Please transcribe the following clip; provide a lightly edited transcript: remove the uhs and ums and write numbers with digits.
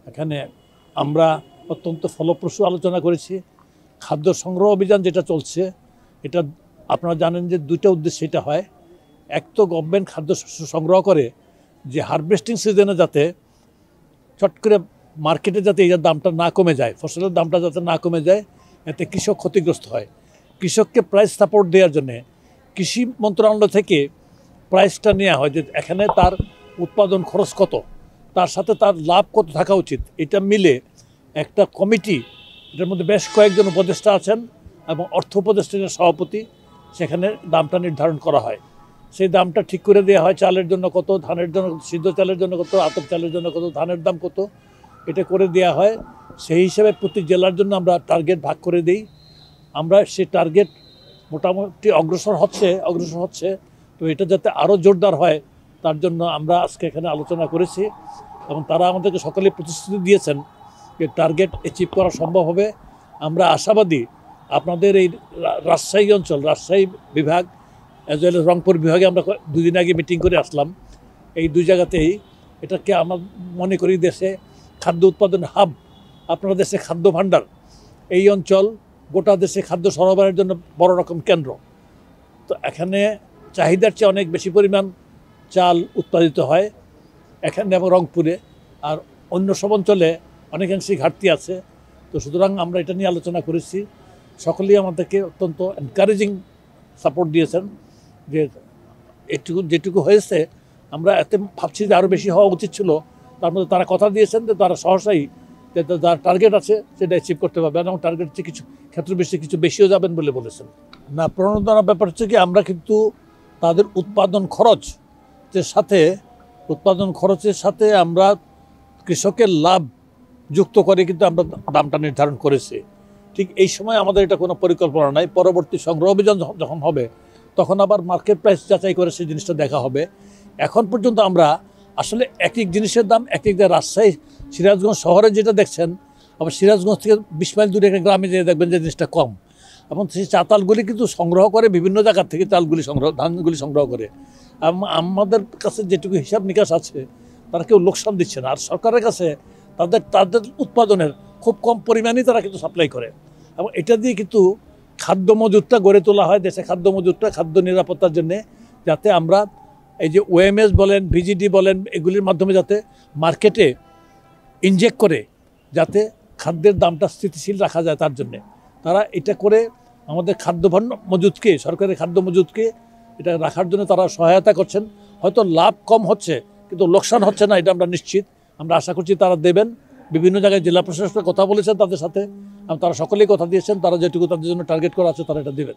এখানে আমরা অত্যন্ত ফলপ্রসূ আলোচনা করেছি। খাদ্য সংগ্রহ অভিযান যেটা চলছে, এটা আপনারা জানেন যে দুইটা উদ্দেশ্যে এটা হয়। এক তো গভর্নমেন্ট খাদ্য সংগ্রহ করে যে হারভেস্টিং সিজনে যাতে চট করে মার্কেটে যাতে এর দামটা না কমে যায়, ফসলের দামটা যাতে না কমে যায়, এতে কৃষক ক্ষতিগ্রস্ত হয়। কৃষককে প্রাইস সাপোর্ট দেওয়ার জন্যে কৃষি মন্ত্রণালয় থেকে প্রাইসটা নেওয়া হয় যে এখানে তার উৎপাদন খরচ কত, তার সাথে তার লাভ কত থাকা উচিত, এটা মিলে একটা কমিটি, এটার মধ্যে বেশ কয়েকজন উপদেষ্টা আছেন এবং অর্থ উপদেষ্টার সভাপতি, সেখানে দামটা নির্ধারণ করা হয়। সেই দামটা ঠিক করে দেওয়া হয়, চালের জন্য কত, ধানের জন্য সিদ্ধ চালের জন্য কত, আতপ চালের জন্য কত, ধানের দাম কত, এটা করে দেওয়া হয়। সেই হিসেবে প্রতি জেলার জন্য আমরা টার্গেট ভাগ করে দিই। আমরা সেই টার্গেট মোটামুটি অগ্রসর হচ্ছে। তো এটা যাতে আরও জোরদার হয় তার জন্য আমরা আজকে এখানে আলোচনা করেছি এবং তারা আমাদেরকে সকলে প্রতিশ্রুতি দিয়েছেন যে টার্গেট অ্যাচিভ করা সম্ভব হবে। আমরা আশাবাদী আপনাদের এই রাজশাহী অঞ্চল, রাজশাহী বিভাগ অ্যাজ ওয়েল এস রংপুর বিভাগে আমরা দুদিন আগে মিটিং করে আসলাম। এই দুই জায়গাতেই এটাকে আমরা মনে করি দেশে খাদ্য উৎপাদন হাব, আপনার দেশে খাদ্য ভাণ্ডার। এই অঞ্চল গোটা দেশে খাদ্য সরবরাহের জন্য বড় রকম কেন্দ্র। তো এখানে চাহিদার চেয়ে অনেক বেশি পরিমাণ চাল উৎপাদিত হয় এখানে এবং রংপুরে, আর অন্য সব অঞ্চলে অনেকাংশেই ঘাটতি আছে। তো সুতরাং আমরা এটা নিয়ে আলোচনা করেছি, সকলেই আমাদেরকে অত্যন্ত এনকারেজিং সাপোর্ট দিয়েছেন যে যেটুকু হয়েছে আমরা এতে ভাবছি যে আরও বেশি হওয়া উচিত ছিল। তার মধ্যে তারা কথা দিয়েছেন যে তারা সহসাই যে যার টার্গেট আছে সেটা অ্যাচিভ করতে পারবেন এবং টার্গেট চেয়ে কিছু ক্ষেত্র কিছু বেশিও যাবেন বলে বলেছেন। না, প্রণোদনার ব্যাপার হচ্ছে কি, আমরা কিন্তু তাদের উৎপাদন খরচের সাথে আমরা কৃষকের লাভ যুক্ত করে কিন্তু আমরা দামটা নির্ধারণ করেছি। ঠিক এই সময় আমাদের এটা কোনো পরিকল্পনা নাই। পরবর্তী সংগ্রহ অভিযান যখন হবে তখন আবার মার্কেট প্রাইস যাচাই করে সেই জিনিসটা দেখা হবে। এখন পর্যন্ত আমরা আসলে এক এক জিনিসের দাম এক এক জায়গায়, রাজশাহী সিরাজগঞ্জ শহরে যেটা দেখছেন, আবার সিরাজগঞ্জ থেকে 20 মাইল দূরে একটা গ্রামে যেয়ে দেখবেন যে জিনিসটা কম। এবং সেই চাতালগুলি কিন্তু সংগ্রহ করে বিভিন্ন জায়গা থেকে ধানগুলি সংগ্রহ করে। আমাদের কাছে যেটুকু হিসাব নিকাশ আছে তারা কেউ লোকসান দিচ্ছে না। আর সরকারের কাছে তাদের উৎপাদনের খুব কম পরিমাণেই তারা কিন্তু সাপ্লাই করে এবং এটা দিয়ে কিন্তু খাদ্য মজুদটা গড়ে তোলা হয়, দেশে খাদ্য মজুদটা খাদ্য নিরাপত্তার জন্যে, যাতে আমরা এই যে ওএমএস বলেন, ভিজিডি বলেন, এগুলির মাধ্যমে যাতে মার্কেটে ইনজেক্ট করে যাতে খাদ্যের দামটা স্থিতিশীল রাখা যায়, তার জন্যে তারা এটা করে আমাদের মজুদকে, সরকারের খাদ্য মজুদকে এটা রাখার জন্য তারা সহায়তা করছেন। হয়তো লাভ কম হচ্ছে কিন্তু লোকসান হচ্ছে না, এটা আমরা নিশ্চিত। আমরা আশা করছি তারা দেবেন। বিভিন্ন জায়গায় জেলা প্রশাসনের কথা বলেছেন তাদের সাথে, তারা সকলেই কথা দিয়েছেন তারা যেটুকু তাদের জন্য টার্গেট করা আছে তারা এটা দেবেন।